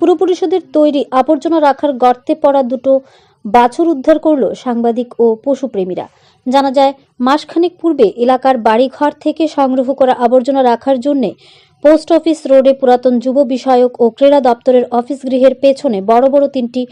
পুর পরিষদের তৈরি আবর্জনা রাখার গর্তে পড়া দুটো বাছুর উদ্ধার করল সাংবাদিক ও পশুপ্রেমীরা। জানা যায়, মাসখানেক পূর্বে এলাকার বাড়িঘর থেকে সংগ্রহ করা আবর্জনা রাখার জন্য পোস্ট অফিস রোডে পুরাতন যুব বিষয়ক ও ক্রীড়া দপ্তরের অফিস গৃহের পেছনে বড় বড় 3টি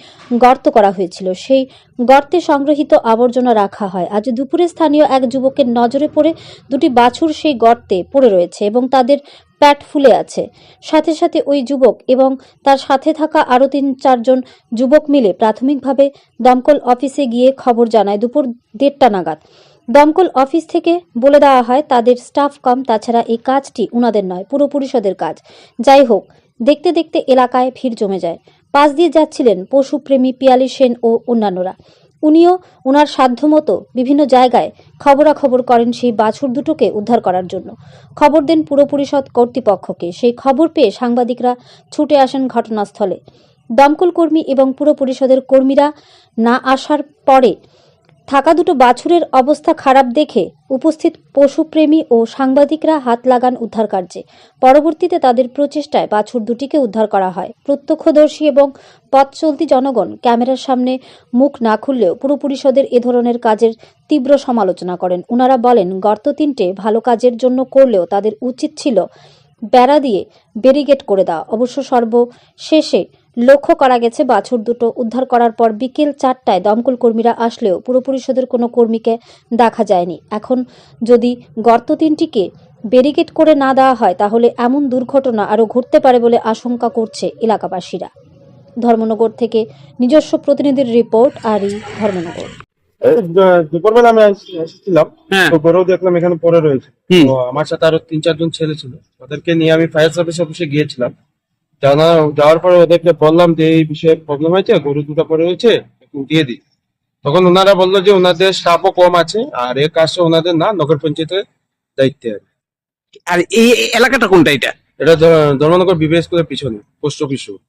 গর্ত করা হয়েছিল। সেই গর্তে সংগ্রহিত আবর্জনা রাখা হয়। আজ দুপুরে স্থানীয় এক যুবকের নজরে পড়ে দুটি বাছুর সেই গর্তে পড়ে রয়েছে এবং তাদের পেট ফুলে আছে। সাথে সাথে ওই যুবক এবং তার সাথে থাকা আরও 3-4 জন যুবক মিলে প্রাথমিকভাবে দমকল অফিসে গিয়ে খবর জানায় দুপুর 1:30টা নাগাদ। দমকল অফিস থেকে বলে দেওয়া হয় তাদের স্টাফ কম, তাছাড়া এই কাজটি উনাদের নয়, পুর পরিষদের কাজ। যাই হোক, দেখতে দেখতে এলাকায় ভিড় জমে যায়। পাশ দিয়ে যাচ্ছিলেন পশুপ্রেমী পিয়ালি সেন ও অন্যান্যরা। উনিও ওনার সাধ্যমতো বিভিন্ন জায়গায় খবরাখবর করেন সেই বাছুর দুটোকে উদ্ধার করার জন্য। খবর দেন পুর পরিষদ কর্তৃপক্ষকে। সেই খবর পেয়ে সাংবাদিকরা ছুটে আসেন ঘটনাস্থলে। দমকল কর্মী এবং পুর পরিষদের কর্মীরা না আসার পরে থাকা দুটো বাছুরের অবস্থা খারাপ দেখে উপস্থিত পশুপ্রেমী ও সাংবাদিকরা হাত লাগান উদ্ধার কার্যে। পরবর্তীতে তাদের প্রচেষ্টায় বাছুর দুটিকে উদ্ধার করা হয়। প্রত্যক্ষদর্শী এবং পথ চলতি জনগণ ক্যামেরার সামনে মুখ না খুললেও পুর পরিষদের এ ধরনের কাজের তীব্র সমালোচনা করেন। ওনারা বলেন, গর্ত 3টে ভালো কাজের জন্য করলেও তাদের উচিত ছিল বেড়া দিয়ে ব্যারিকেড করে দেওয়া। অবশ্য সর্বশেষে লক্ষ্য করা গেছে, বাছুর দুটো উদ্ধার করার পর বিকেল 4টায় দমকল কর্মীরা আসলেও পুর পরিষদের কোনো কর্মীকে দেখা যায়নি। এখন যদি গর্ত 3টিকে ব্যারিকেড করে না দেওয়া হয় তাহলে এমন দুর্ঘটনা আরও ঘটতে পারে বলে আশঙ্কা করছে এলাকাবাসীরা। ধর্মনগর থেকে নিজস্ব প্রতিনিধির রিপোর্ট। আরই ধর্মনগর। দুপুরবেলা আমি এসেছিলাম, তো গরু দেখলাম এখানে পড়ে রয়েছে। তো আমার সাথে আরো 3-4 জন ছেলে ছিল, ওদেরকে নিয়ে আমি ফায়ার সার্ভিস অফিসে গিয়েছিলাম। যাওয়ার পরে ওদেরকে বললাম যে এই বিষয়ে প্রবলেম হয়েছে, গরু দুটো পড়ে রয়েছে, একটু দিয়ে দিই। তখন ওনারা বললো যে ওনাদের স্টাফও কম আছে আর এই কাজটা ওনাদের না, নগর পঞ্চায়েতের দায়িত্বে। আর এই এলাকাটা কোনটা? এটা এটা ধর্মনগর বিবিএস স্কুলের পিছনে পোস্ট অফিস রোড।